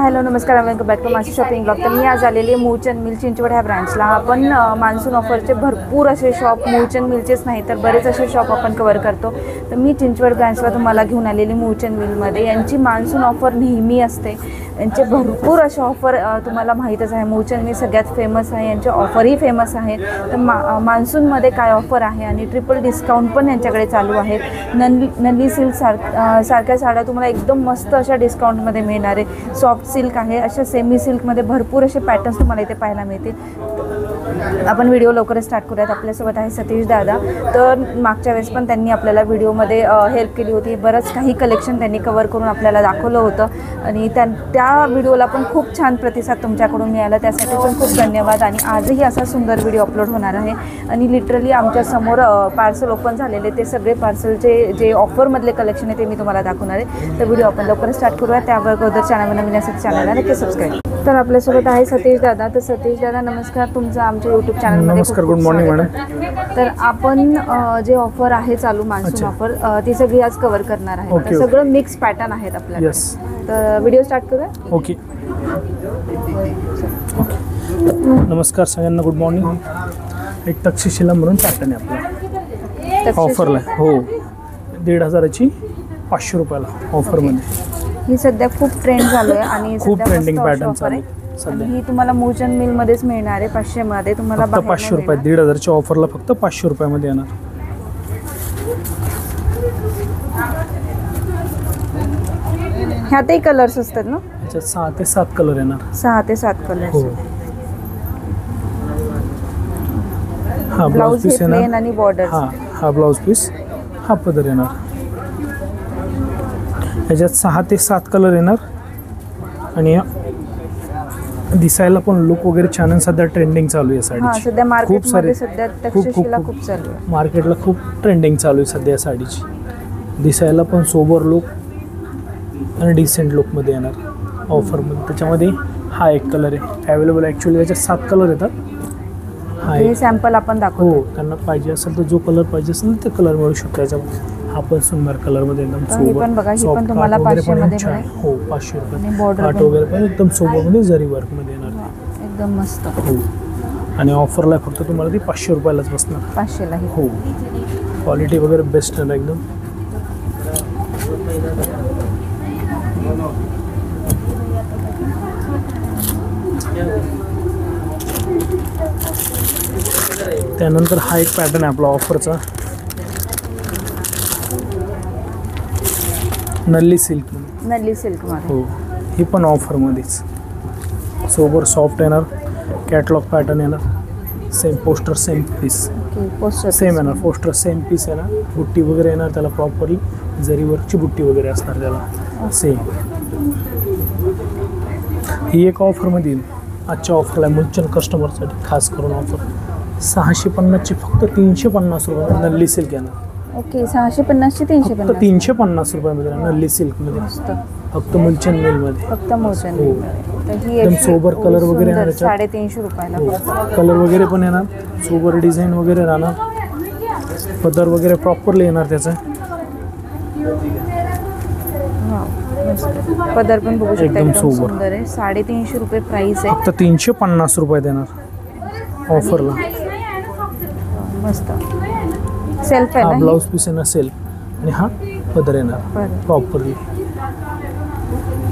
Hello नमस्कार, welcome back to माझी shopping blog. तर मी आज आलेली मूळचंद मिल चिंचवड ह्या ब्रांचला. आपण मान्सून ऑफरचे भरपूर असे शॉप, मूळचंद मिलचेच नाही तर बरेच असे शॉप आपण कवर करतो. तर मी चिंचवड ब्रांचला तुम्हाला घेऊन आलेली मूळचंद मिलमध्ये. यांची मान्सून ऑफर नेहमी असते. यांचे भरपूर असे ऑफर तुम्हाला माहीतच आहे. मूळचंद मिल सगळ्यात फेमस आहे, यांचे ऑफरही फेमस आहेत. तर मान्सूनमध्ये काय ऑफर आहे आणि ट्रिपल डिस्काउंट पण यांच्याकडे चालू आहे. नल्ली सिल्क सारख्या साड्या तुम्हाला एकदम मस्त अशा डिस्काउंटमध्ये मिळणार आहे. सॉफ्ट सिल्क आहे, अशा सेमी सिल्कमध्ये भरपूर असे पॅटर्न्स तुम्हाला इथे पाहायला मिळतील. आपण व्हिडिओ लवकरच स्टार्ट करूयात. आपल्यासोबत आहे सतीश दादा. तर मागच्या वेळेस पण त्यांनी आपल्याला व्हिडिओमध्ये हेल्प केली होती. बरंच काही कलेक्शन त्यांनी कवर करून आपल्याला दाखवलं होतं आणि त्या व्हिडिओला पण खूप छान प्रतिसाद तुमच्याकडून मिळाला. त्यासाठी पण खूप धन्यवाद. आणि आजही असा सुंदर व्हिडिओ अपलोड होणार आहे. आणि लिटरली आमच्यासमोर पार्सल ओपन झालेले ते सगळे पार्सलचे जे ऑफरमधले कलेक्शन आहे ते मी तुम्हाला दाखवणार आहे. तर व्हिडिओ आपण लवकरच स्टार्ट करूया. त्यावर अगोदर चॅनल नवीन असेल चॅनलला नक्की सबस्क्राईब. तर आपल्यासोबत आहे सतीश दादा. तर सतीश दादा नमस्कार, तुमचं आमच्या यूट्यूब चॅनलमध्ये नमस्कार. Good morning madam. तर आपण जे ऑफर आहे चालू मान्सून ऑफर ती सगळी आज कव्हर करणार आहे. Okay. सगळं मिक्स पॅटर्न आहेत आपल्याला. तर व्हिडिओ स्टार्ट करूया. ओके. नमस्कार सगळ्यांना, गुड मॉर्निंग. एक तक्षशिला म्हणून पॅटर्न आहे आपला ऑफरला. हो, 1,500ची 500 रुपयाला ऑफरमध्ये. ही सध्या खूप ट्रेंड चालू आहे आणि खूप ट्रेंडिंग पॅटर्न चालू आहे सध्या. ही तुम्हाला मूळचंद मिलमध्येच मिळणार आहे. 500 मध्ये तुम्हाला फक्त 500 रुपये. 1,500च्या ऑफरला फक्त 500 रुपयामध्ये येणार. ह्यातही कलर्स असतात ना? याच्यात 6 ते 7 कलर येणार. 6 ते 7 कलर. हो. हा ब्लाउज पीस येणार आणि बॉर्डर. हा ब्लाउज पीस, हा पदर येणार. याच्यात 6 ते 7 कलर येणार. आणि दिसायला पण लुक वगैरे छान आहे. सध्या ट्रेंडिंग चालू आहे साडीची. सध्या खूप सारे सध्या तक्षशिला खूप चालू आहे. मार्केटला खूप ट्रेंडिंग चालू आहे सध्या साडीची. दिसायला पण सोबर लुक आणि डिसेंट लुकमध्ये येणार ऑफरमध्ये. त्याच्यामध्ये हा एक कलर आहे अवेलेबल. ॲक्च्युली त्याच्यात 7 कलर येतात. हा हे सॅम्पल आपण दाखवू. हो, त्यांना पाहिजे असेल तर जो कलर पाहिजे असेल ते कलर मिळू शकतो याच्यामध्ये. हा पण सुंदर कलरमध्ये एकदम सोबर. पण बघा, ही पण तुम्हाला 500 मध्ये मिळेल. हो, 500 रुपये. बॉर्डर वगैरे पण एकदम सोबरमध्ये जरी वर्कमध्ये येणार. एकदम मस्त. हो. आणि ऑफरला फक्त तुम्हाला ती 500 रुपयालाच बसणार. 500 ला. हो, क्वालिटी वगैरे बेस्ट आहे एकदम. त्यानंतर हा एक पॅटर्न आहे आपला ऑफरचा, नल्ली सिल्क. नल्ली सिल्क मध्ये. हो, ही पण ऑफरमध्येच सोबर सॉफ्ट येणार. कॅटलॉग पॅटर्न येणार. Same poster same piece. Poster same येणार. पोस्टर सेम पीस येणार. बुट्टी वगैरे येणार त्याला प्रॉपरली. जरी वर्कची बुट्टी वगैरे असणार त्याला सेम. ही एक ऑफरमध्ये येईल. आजच्या ऑफरला मूळचंद कस्टमरसाठी खास करून ऑफर 650ची फक्त 350 रुपये नल्ली सिल्क येणार. ओके, 650 ची 350. फक्त 350 रुपयामध्ये नल्ली सिल्कमध्ये. फक्त मूळचंद मिलमध्ये. फक्त मूळचंद. तर ही एकदम सोबर कलर वगैरे येणार. 350 रुपयाला कलर वगैरे पण येणार. सोबर डिझाईन वगैरे राहणार. पदर वगैरे प्रॉपरली येणार त्याचं. पदर पण बघू शकता एकदम सोबर. सुंदर आहे. 350 रुपये प्राइस आहे. फक्त 350 रुपये देणार ऑफरला. मस्त सेल्फ आहे. हा ब्लाउज पीस येणार सेल्फ. आणि हा पदर येणार प्रॉपरली.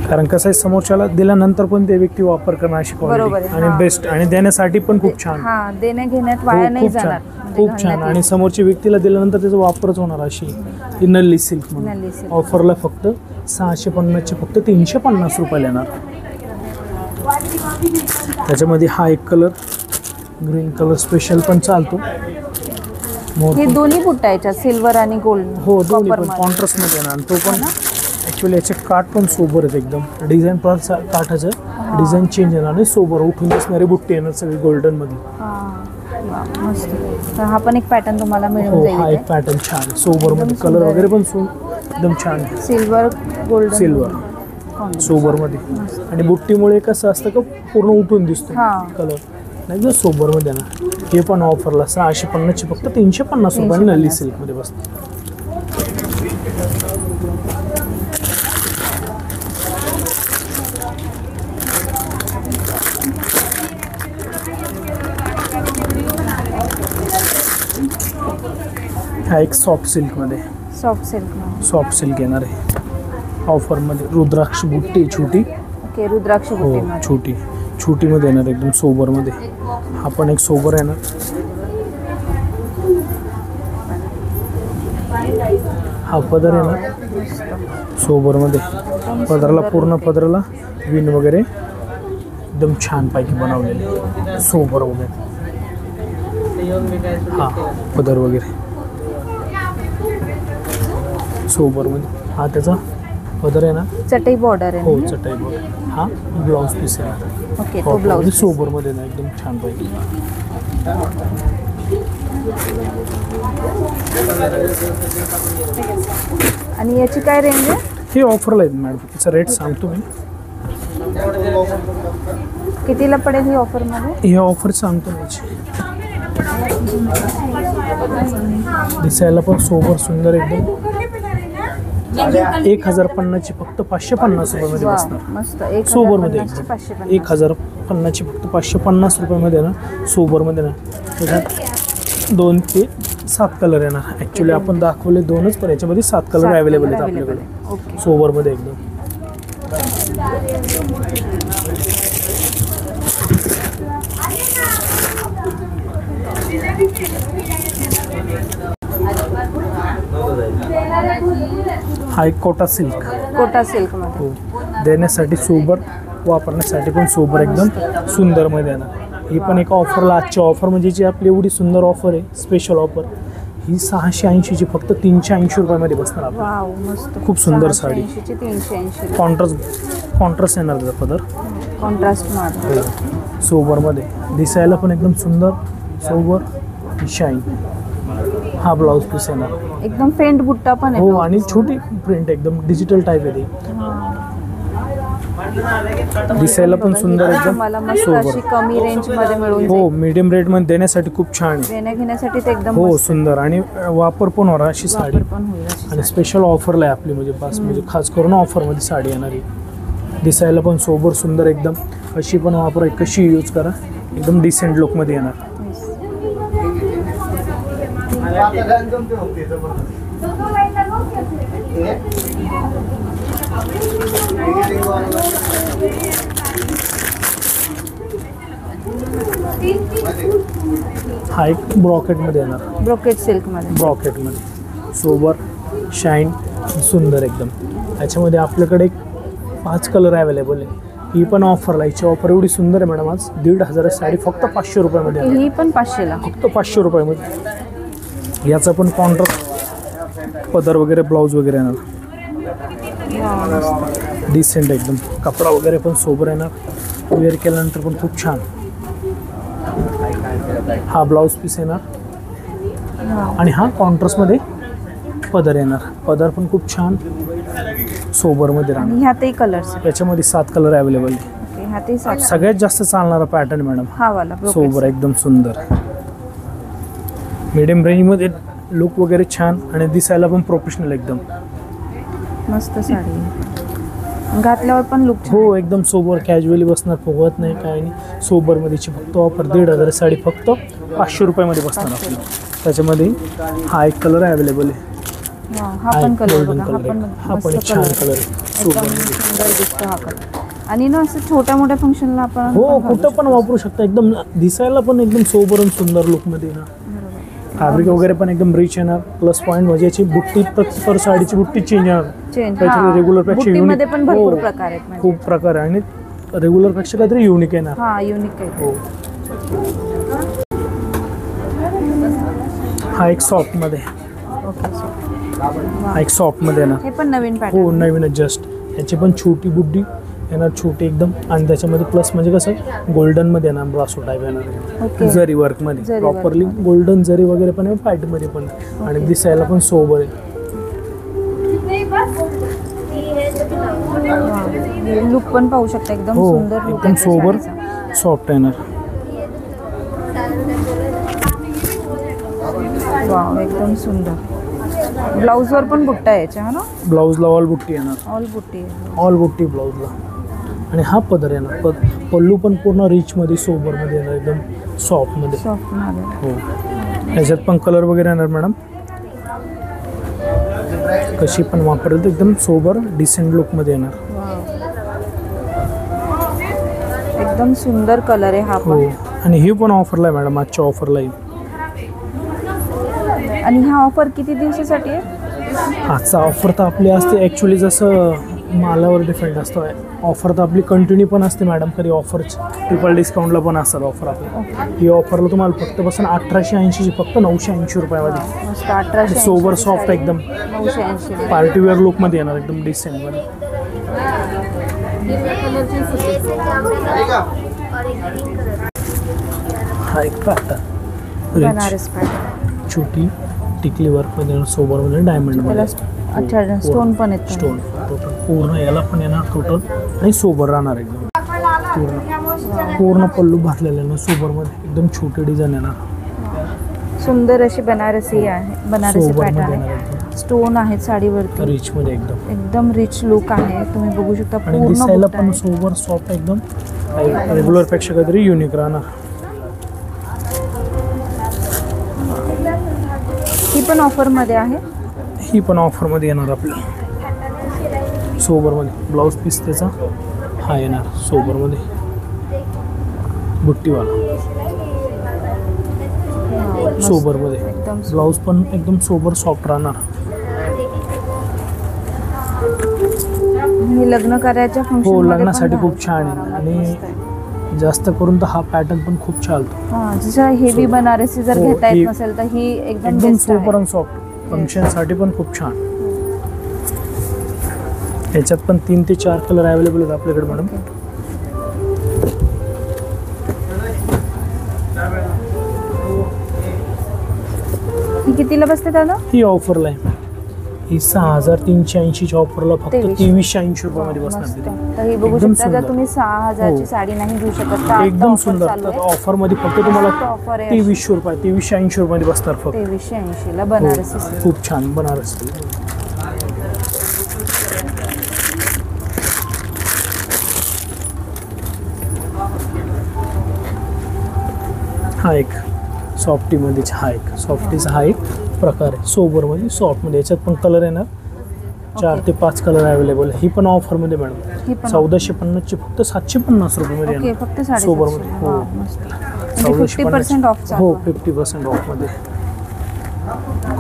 कारण कसं आहे, समोरच्याला दिल्यानंतर पण ते व्यक्ती वापर करणार अशी क्वालिटी आणि बेस्ट. आणि देण्यासाठी पण खूप छान. हा, देण्या घेण्यात वाया नाही जाणार. खूप छान. आणि समोरच्या व्यक्तीला दिल्यानंतर त्याचा वापरच होणार अशी ही नल्ली सिल्क म्हणून. ऑफरला फक्त 650चे फक्त 350 रुपयाला येणार. त्याच्यामध्ये हा एक कलर ग्रीन कलर स्पेशल पण चालतो. हे दोन्ही बुट्टा याच्यात सिल्वर आणि गोल्ड. हो, दोन्ही पण कॉन्ट्रास्टमध्ये येणार. तो पण ॲक्च्युली याचे काठ पण सोबर आहेत एकदम. डिझाईन पण काठाचं डिझाईन चेंज येणार आणि सोबर उठून दिसणारी बुट्टी येणार सगळी गोल्डनमध्ये. मस्त. तर हा पण एक पॅटर्न तुम्हाला मिळून जाईल. हा एक पॅटर्न छान सोबरमध्ये. कलर वगैरे पण एकदम छान. Silver golden. सिल्वर सोबरमध्ये. आणि बुट्टीमुळे कसं असतं का पूर्ण उठून दिसतो कलर. नाही सोबरमध्ये ना. हे पण ऑफरला 650ची फक्त 350 रुपये नल्ली सिल्कमध्ये बसते. हा एक सॉफ्ट सिल्कमध्ये, सॉफ्ट सिल्क. सॉफ्ट सिल्क येणार आहे ऑफरमध्ये. रुद्राक्ष बुट्टी छोटी, ओके, रुद्राक्ष हो बुट्टीमध्ये. छोटी छोटीमध्ये येणार एकदम सोबरमध्ये. हा पण एक सोबर येणार. हा पदर येणार सोबरमध्ये. पदराला पूर्ण पदराला विण वगैरे एकदम छान पैकी बनवलेले सोबर वगैरे. हा पदर वगैरे सोबरमध्ये. हा त्याचा पदर आहे ना, चटई बॉर्डर आहे हो ना? चटाई बॉर्डर. हा ब्लाऊज पीस आहे ओके, तो ब्लाऊज सोबरमध्ये ना एकदम छान पैकी. आणि याची काय रेंज आहे? हे ऑफरला आहेत मॅडम, त्याचा रेट सांगतो मी. कितीला पडेल ही ऑफरमध्ये? हे ऑफर सांगतो मी. दिसायला पण सोबर सुंदर एकदम. 1050ची फक्त 550 रुपयामध्ये वा, बसणार. मस्त. सोबरमध्ये 550. 1050ची फक्त 550 रुपयामध्ये ना सोबरमध्ये ना. त्याच्यात 2 ते 7 कलर येणार. ॲक्च्युली आपण दाखवले 2च, पण याच्यामध्ये 7 कलर अवेलेबल आहेत आपल्याकडे ओके. सोबरमध्ये एकदम. हा एक कोटा सिल्क, कोटा सिल्क मध्ये. हो देण्यासाठी सोबर, वापरण्यासाठी पण सोबर एकदम सुंदरमध्ये येणार. ही पण एक ऑफरला, आजची ऑफर म्हणजे जी आपली एवढी सुंदर ऑफर आहे, स्पेशल ऑफर. ही 680ची फक्त 380 रुपयामध्ये बसणार आपल्याला. वाव, मस्त. खूप सुंदर साडी. 680 ची 380. कॉन्ट्रास्ट येणार त्याचा पदर. कॉन्ट्रास्ट मध्ये. सोबरमध्ये दिसायला पण एकदम सुंदर सोबर शाईन. हा ब्लाऊज पीस येणार. एकदम फेंट बुट्टा पण आहे. हो आणि छोटी प्रिंट एकदम डिजिटल टाईप आहे ती. दिसायला पण सुंदर एकदम मला मस्त सोबर. अशी कमी रेंज मध्ये मिळून हो मीडियम रेट मध्ये देण्यासाठी खूप छान आहे. देण्या घेण्यासाठी ते एकदम हो मस्त. सुंदर आणि वापर पण होणार अशी साडी. वापर पण होईल अशी आणि स्पेशल ऑफरला आहे आपली, म्हणजे पास म्हणजे खास करून ऑफरमध्ये साडी येणार आहे. दिसायला पण सोबर सुंदर एकदम. अशी पण वापरा, कशी यूज करा, एकदम डिसेंट लुकमध्ये येणार. हा एक ब्रॉकेटमध्ये येणार. ब्रोकेट सिल्क मध्ये. ब्रॉकेटमध्ये सोबर शाईन सुंदर एकदम. याच्यामध्ये आपल्याकडे 5 कलर अवेलेबल आहे. ही पण ऑफरला, हिची ऑफर एवढी सुंदर आहे मॅडम आज. 1,500 साडी फक्त 500 रुपयामध्ये आहे. ही पण 500ला. फक्त 500 रुपयामध्ये. याचा पण कॉन्ट्रास्ट पदर वगैरे, ब्लाऊज वगैरे येणार. डिसेंट एकदम. कपडा वगैरे पण सोबर येणार. वेअर केल्यानंतर पण खूप छान. हा ब्लाऊज पीस येणार आणि हा कॉन्ट्रास्टमध्ये पदर येणार. पदर पण खूप छान सोबरमध्ये राहणार. आणि ह्यातही कलर्स. याच्यामध्ये 7 कलर अवेलेबल आहे. ओके, ह्यातही 7. सगळ्यात जास्त चालणारा पॅटर्न मॅडम हा वाला सोबर एकदम सुंदर. मीडियम रेंजमध्ये लुक वगैरे छान आणि दिसायला पण प्रोफेशनल एकदम. मस्त साडी. घातल्यावर पण लुक. हो एकदम सोबर, कॅज्युअली बसणार, फुगवत नाही काय नाही. सोबरमध्येची फक्त ऑफर 1,500 साडी फक्त 500 रुपयामध्ये बसणार आपली. त्याच्यामध्ये हा एक कलर अवेलेबल आहे. हा पण कलर गोल्डन बघा. हा कलर पण आहे. हा पण एक छान कलर आहे एकदम सोबरमध्ये. सुंदर दिसतो हा कलर. आणि ना असं छोट्या मोठ्या फंक्शनला आपण हो कुठं पण वापरू शकता. एकदम दिसायला पण एकदम सोबर आणि सुंदर लुकमध्ये ना. फॅब्रिक वगैरे पण एकदम रिच येणार. प्लस पॉईंट म्हणजे याची बुट्टी, प्रत्येक साडीची बुट्टी चेंज येणार. काहीतरी रेग्युलर पेक्षा बुट्टीमध्ये युनिक. पण भरपूर प्रकार आहेत म्हणजे. खूप प्रकार आहे आणि रेग्युलर पेक्षा काहीतरी युनिक येणार. हा युनिक आहे. हो. हा एक सॉफ्टमध्ये. ओके. हा एक सॉफ्टमध्ये येणार. हे पण नवीन हो पॅटर्न. नवीनच जस्ट. याची पण छोटी बुड्डी येणार, छोटी एकदम. आणि त्याच्यामध्ये प्लस म्हणजे कसं गोल्डनमध्ये येणार, ब्रासो टाईप येणार. ओके. जरी वर्कमध्ये जरी प्रॉपरली गोल्डन जरी वगैरे पण आहे, व्हाईटमध्ये पण. आणि दिसायला पण सोबर आहे. लुक पण पाहू शकता एकदम हो सुंदर look एकदम आहे सोबर साडीचा. सॉफ्ट येणार. वाव एकदम सुंदर. ब्लाऊजवर पण बुट्टा आहे याच्या, ना? ब्लाऊजला ऑल बुट्टी येणार. ऑल बुट्टी आहे. ऑल बुट्टी ब्लाऊजला. आणि हा पदर येणार. पल्लू पण पूर्ण रिचमध्ये सोबरमध्ये येणार, एकदम सॉफ्टमध्ये. सॉफ्ट मध्ये. हो. याच्यात पण कलर वगैरे येणार मॅडम. कशी पण वापरेल तर एकदम सोबर डिसेंट लुकमध्ये येणार. एकदम सुंदर कलर आहे हा हो, पण. आणि ही पण ऑफरला आहे मॅडम, आजच्या ऑफरला आहे. आणि हा ऑफर किती दिवसासाठी आहे? आजचा ऑफर तर आपली असते ॲक्च्युली जसं मालावर डिपेंड असतो. ऑफर तर आपली कंटिन्यू पण असते मॅडम, कधी ऑफरच ट्रिपल डिस्काउंटला पण असतात ऑफर आपली. ही ऑफरला तुम्हाला फक्त बसून 1880ची फक्त 980 रुपयामध्ये. मस्त 1880 सोबर सॉफ्ट एकदम 980. पार्टीवेअर लुकमध्ये येणार एकदम डिसेंटमध्ये. हा एक पॅटर्न बनारस पॅटर्न. छोटी टिकली वर्कमध्ये सोबरमध्ये डायमंडमध्ये. अच्छा, स्टोन पण येतो. स्टोन टोटल पूर्ण याला पण येणार टोटल, आणि सोबर राहणार एकदम पूर्ण पल्लू भरलेलं ना सोबरमध्ये. एकदम छोटी डिझाईन येणार, सुंदर अशी बनारसी आहे, बनारसी सोबरमध्ये पॅटर्न येणार आहे. एकदम स्टोन आहेत साडीवरती. रिचमध्ये एकदम रिच लुक आहे. तुम्ही बघू शकता आणि पूर्ण दिसायला बुट्टा पण आहे. सोबर सॉफ्ट एकदम रेग्युलरपेक्षा काहीतरी युनिक राहणार. ही पण ऑफर मध्ये आहे. ही पण ऑफरमध्ये येणार आपली सोबरमध्ये. ब्लाऊज पीस त्याचा हा येणार सोबरमध्ये बुट्टीवाला सोबरमध्ये. एकदम ब्लाऊज पण एकदम सोबर सॉफ्ट राहणार. हे लग्न कार्याच्या फंक्शन हो, लग्नासाठी खूप छान आहे. आणि जास्त करून तर हा पॅटर्न पण खूप चालतो. हां, जसं हेवी बनारसी जर हो, घेता ही येत नसेल तर ही एकदम एकदम बेस्ट आहे. सोबर आणि सॉफ्ट. फंक्शनसाठी पण खूप छान. याच्यात पण 3 ते 4 कलर अवेलेबल आहेत आपल्याकडे मॅडम. ही कितीला बसते दादा? ही ऑफरला आहे. ही 6380च्या ऑफरला फक्त 2380 रुपयामध्ये बसणार मस्त. तिथे. तर ही बघू एकदम शकता, जर सुंदर. तुम्ही 6000ची हो. साडी नाही घेऊ शकत तर आता एकदम offer सुंदर. चालू तर आहे. ऑफरमध्ये फक्त तुम्हाला ऑफर आहे 2300 रुपये 2380 रुपयामध्ये बसणार फक्त. 2380 ला बनारसी. हो, खूप छान बनारसी. हा एक सॉफ्टीमध्येच हा एक सॉफ्टीचा हा एक प्रकार आहे. सोबरमध्ये सॉफ्टमध्ये. याच्यात पण कलर येणार 4 ते 5 कलर अवेलेबल. ही पण ऑफरमध्ये मॅडम. ही पण 1450ची फक्त 750 रुपयामध्ये ओके, येणार फक्त 750. सोबरमध्ये. हो, वाव, मस्त. म्हणजे 1450 50% ऑफ चालू हो, आहे. 50% ऑफमध्ये.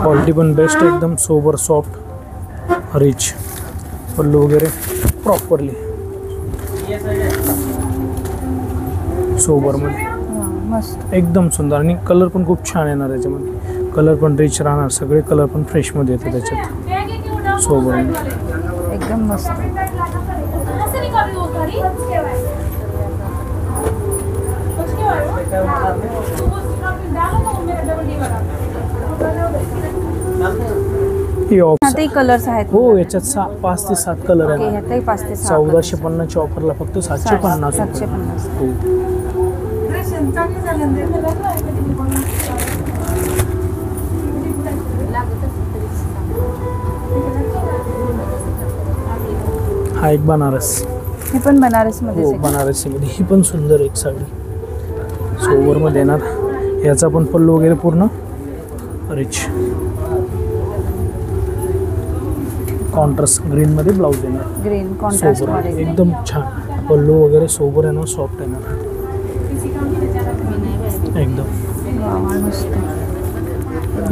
क्वालिटी पण बेस्ट आहे एकदम सोबर सॉफ्ट रिच. पल्लू वगैरे प्रॉपरली सोबरमध्ये वाव, मस्त. एकदम सुंदर. आणि कलर पण खूप छान येणार याच्यामध्ये. कलर पण रिच राहणार. सगळे कलर पण फ्रेशमध्ये येतात त्याच्यात सोबरमध्ये. एकदम मस्त. ही ऑफ ह्यातही कलर्स आहेत. हो, याच्यात 5 ते 7 कलर ओके, आहे. ह्यातही 5 ते 6 1450च्या ऑफरला फक्त 750 रुपये. 750. हो. हा एक बनारस. हे पण बनारसमध्ये हो, बनारसीमध्ये. ही पण सुंदर एक साडी सोबरमध्ये येणार. याचा पण पल्लू वगैरे पूर्ण रिच कॉन्ट्रास्ट ग्रीनमध्ये ब्लाऊज येणार. ग्रीन कॉन्ट्रास्ट सोबर मध्ये. एकदम छान. पल्लू वगैरे सोबर येणार, सॉफ्ट येणार एकदम. वाव, मस्त.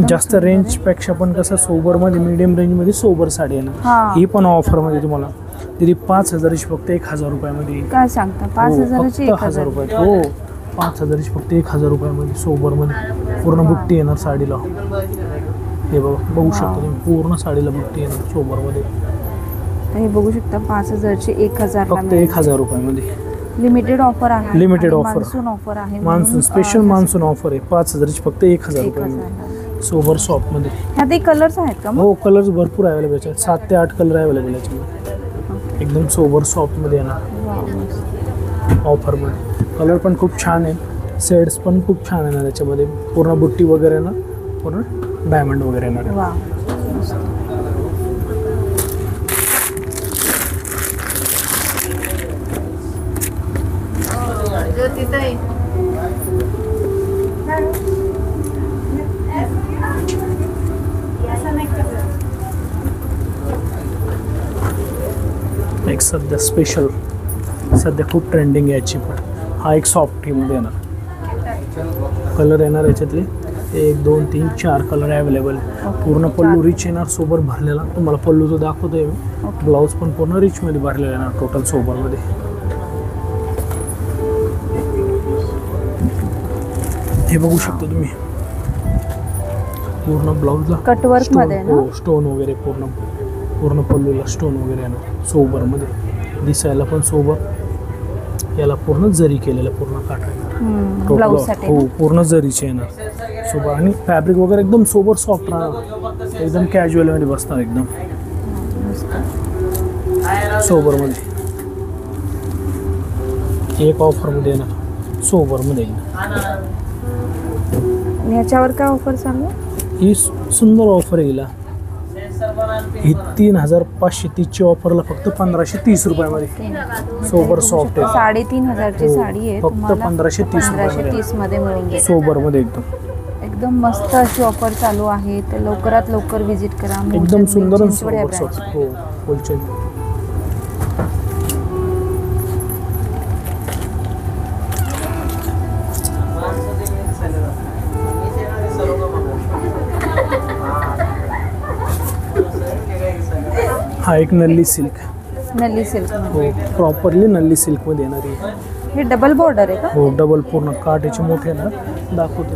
जास्त रेंजपेक्षा पण कसं सोबरमध्ये मीडियम रेंजमध्ये सोबर साडी येणार. हां. ही पण ऑफरमध्ये तुम्हाला तरी 5000ची फक्त 1000 रुपयामध्ये येईल. काय सांगता? हो, 5000ची फक्त 1000 रुपयात. हो, 5000ची फक्त 1000 रुपयामध्ये सोबरमध्ये पूर्ण बुट्टी येणार साडीला. हे बघा, बघू शकता तुम्ही पूर्ण साडीला बुट्टी येणार सोबरमध्ये. तर हे बघू शकता 5000ची 1000 फक्त 1000 रुपयामध्ये. लिमिटेड ऑफर आहे. लिमिटेड आणि ऑफर. मान्सून ऑफर आहे. मान्सून म्हणून, स्पेशल मान्सून ऑफर आहे. 5000ची फक्त 1000 रुपयामध्ये 1000. सोबर सॉफ्टमध्ये. ह्यातही कलर्स आहेत का मग? हो, कलर्स भरपूर अवेलेबल आहेत. 7 ते 8 कलर अवेलेबल याच्यामध्ये. एकदम सोबर सॉफ्टमध्ये येणार वाव, मस्त. ऑफरमध्ये. कलर पण खूप छान आहे. शेड्स पण खूप छान येणार त्याच्यामध्ये. पूर्ण बुट्टी वगैरे येणार, पूर्ण डायमंड वगैरे येणार. वाव, मस्त. एक सध्या स्पेशल, सध्या खूप ट्रेंडिंग आहे याची पण. हा एक सॉफ्ट टीमध्ये येणार. कलर येणार याच्यातले 1 2 3 4 कलर अवेलेबल. पूर्ण पल्लू रिच येणार, सोबर भरलेला. तुम्हाला पल्लू तर दाखवतोय मी. ब्लाऊज पण पूर्ण रिचमध्ये भरलेला येणार टोटल सोबरमध्ये. हे बघू शकता तुम्ही, पूर्ण ब्लाऊजला कटवर्क मध्ये ना? हो, स्टोन वगैरे पूर्ण पल्लूला स्टोन वगैरे येणार सोबरमध्ये. दिसायला पण सोबर. याला पूर्ण जरी केलेलं, पूर्ण काटा येणार ब्लाऊज साठी. हो, पूर्ण जरीचे येणार सोबर. आणि फॅब्रिक वगैरे एकदम सोबर सॉफ्ट राहणार, एकदम कॅज्युअल मध्ये बसणार एकदम सोबरमध्ये. एक ऑफरमध्ये येणार सोबरमध्ये. याच्यावर काय ऑफर चालू आहे? ही सुंदर ऑफर येईल. ही 3530ची ऑफरला फक्त 1530 रुपयामध्ये सोबर सॉफ्ट आहे. 3500ची हो, साडी आहे, फक्त तुम्हाला 1530 मध्ये मिळून जाईल. सोबरमध्ये एकदम मस्त अशी ऑफर चालू आहे, तर लवकरात लवकर विजिट करा. एकदम सुंदर चिंचवड या सोबर ब्रँच. सॉफ्ट. हो, होलसेल. हा एक नल्ली सिल्क. नल्ली सिल्क हो, प्रॉपरली नल्ली सिल्कमध्ये येणार आहे. हे डबल बॉर्डर आहे का? हो, डबल पूर्ण काठ याचे मोठे येणार. दाखवतो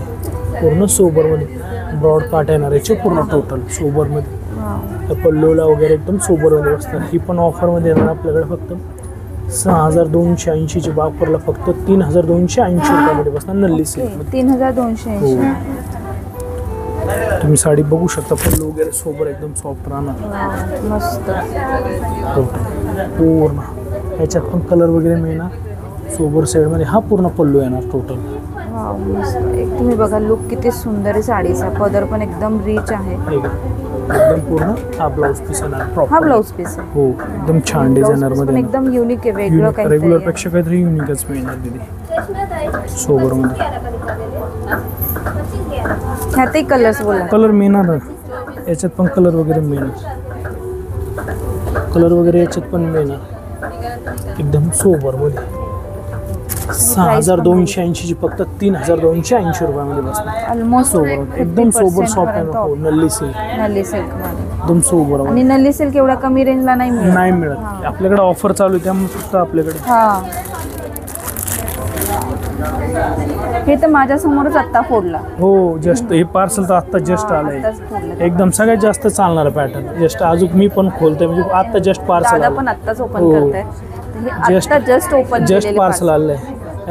पूर्ण सोबरमध्ये ब्रॉड काठ येणार याचे पूर्ण टोटल सोबरमध्ये. वाव. पल्लूला वगैरे एकदम सोबरमध्ये बसणार. ही पण ऑफरमध्ये येणार आपल्याकडे फक्त 6280ची. ऑफरला फक्त 3280 रुपयामध्ये बसणार नल्ली सिल्कमध्ये. 3280. तुम्ही साडी बघू शकता, पल्लू वगैरे सोबर एकदम सॉफ्ट राहणार. वाव, मस्त. हो, पूर्ण ह्याच्यात पण कलर वगैरे मिळणार सोबर साईडमध्ये. हा पूर्ण पल्लू येणार टोटल. वाव, मस्त. एक तुम्ही बघा लुक किती सुंदर आहे साडीचा. पदर पण एकदम रिच आहे. एकदम पूर्ण हा ब्लाऊज पीस येणार हा प्रॉपर. ब्लाऊज पीस आहे. हो, एकदम छान डिझायनर ब्लाऊज पण मध्ये. एकदम युनिक आहे, वेगळं रेग्युलर काहीतरी. पेक्षा काहीतरी युनिकच मिळणार दीदी सोबरमध्ये. ह्यातही कलर्स बोला. कलर मिळणार ना याच्यात पण, कलर वगैरे मिळणार. कलर वगैरे याच्यात पण मिळणार एकदम सोबरमध्ये. 6280ची फक्त 3280 रुपयामध्ये बसणार. ऑलमोस्ट सोबर एकदम सोबर सॉफ्ट आहे. हो, नल्ली सिल्क नल्ली सिल्क मध्ये. एकदम सोबर. आणि नल्ली सिल्क एवढ्या कमी रेंजला नाही मिळत. नाही मिळत. आपल्याकडे ऑफर चालू आहे त्यामुळे फक्त आपल्याकडे. हा, हे तर माझ्या समोरच आत्ता फोडला. हो, जस्ट हे पार्सल तर आत्ता जस्ट आलंय. आत्ताच फोडलं. एकदम सगळ्यात जास्त चालणार पॅटर्न. जस्ट अजून मी पण खोलतोय, म्हणजे आत्ता जस्ट पार्सल दादा आलं. पण आत्ताच ओपन हो. करताय. हे Just- आत्ता जस्ट ओपन जस्ट पार्सल आलंय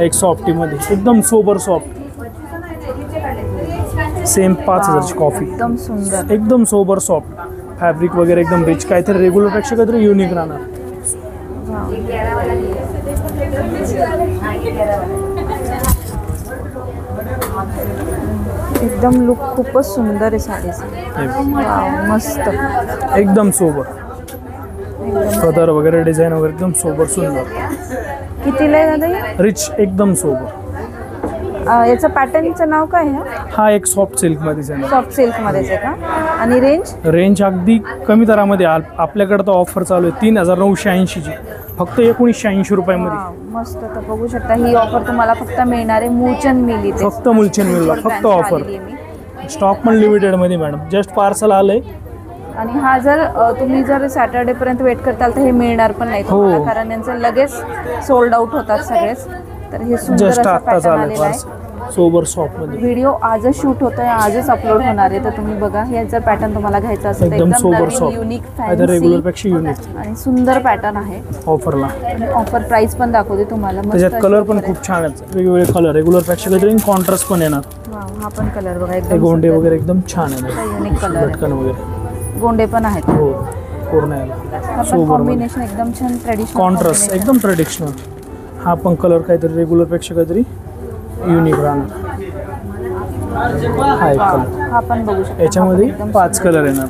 एक सॉफ्टीमध्ये. एकदम सोबर सॉफ्ट. सेम 5000ची कॉफी. एकदम सुंदर. एकदम सोबर सॉफ्ट. फॅब्रिक वगैरे एकदम रिच, काहीतरी रेग्युलरपेक्षा काहीतरी युनिक राहणार. एकदम लुक खूपच सुंदर आहे साडीचा. वाव, मस्त. एकदम सोबर. पदर वगैरे डिझाईन वगैरे एकदम सोबर सुंदर. कितीला आहे दादा हे? रिच एकदम सोबर. याचं पॅटर्नचं नाव काय आहे? हा एक सॉफ्ट सिल्कमध्येच आहे. सॉफ्ट सिल्क मध्येच आहे का? आणि रेंज? रेंज अगदी कमी दरामध्ये. आपल्याकडे तर ऑफर चालू आहे 3980ची फक्त 1980 रुपयामध्ये. वाव, मस्त. तर बघू शकता ही ऑफर तुम्हाला फक्त मिळणार आहे मूलचंद मिल इथे. फक्त मूलचंद मिलला फक्त ऑफर. स्टॉक पण लिमिटेडमध्ये मॅडम. जस्ट पार्सल आलंय. आणि हा जर तुम्ही जर सॅटर्डेपर्यंत वेट करताल तर हे मिळणार पण नाही तुम्हाला, हो. कारण यांचं लगेच सोल्ड आउट होतात सगळेच. तर हे सुंदर जस्ट असं आत्ताच पॅटर्न आलंय आलेला आहे. पार्सल सोबर सॉफ्टमध्ये. व्हिडिओ आजच शूट होत आहे, आजच अपलोड होणार आहे. तर तुम्ही बघा, हे जर पॅटर्न तुम्हाला घ्यायचा असेल तर एकदम एकदम सोबर नवीन, सॉफ्ट. युनिक, आता रेग्युलर फॅन्सी पेक्षा युनिक आणि सुंदर पॅटर्न आहे. ऑफरला. आणि ऑफर प्राइस पण दाखवते तुम्हाला. मस्त त्याच्यात अशी कलर offer पण आहे. खूप छान आहेत. वेगवेगळे कलर रेग्युलर पेक्षा काहीतरी कॉन्ट्रास्ट पण येणार. वाव, हा पण कलर बघा हे एकदम गोंडे सुंदर. वगैरे एकदम छान युनिक आहे. कलर आहे. लटकन वगैरे गोंडे पण आहेत. हो पूर्ण याला हा पण सोबर कॉम्बिनेशन एकदम छान ट्रेडिशनल कॉन्ट्रास्ट एकदम ट्रेडिशनल. हा पण कलर काहीतरी रेग्युलर पेक्षा काहीतरी युनिक राहणार. हा एक कलर. हा पण बघू शकता. याच्यामध्ये हा पण एकदम 5 कलर येणार.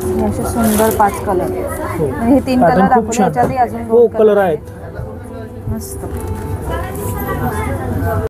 हे असे सुंदर 5 कलर. हो, हे 3 कलर पॅटर्न खूप दाखवले, छान. याच्यातही अजून हो 2 कलर आहेत. मस्त.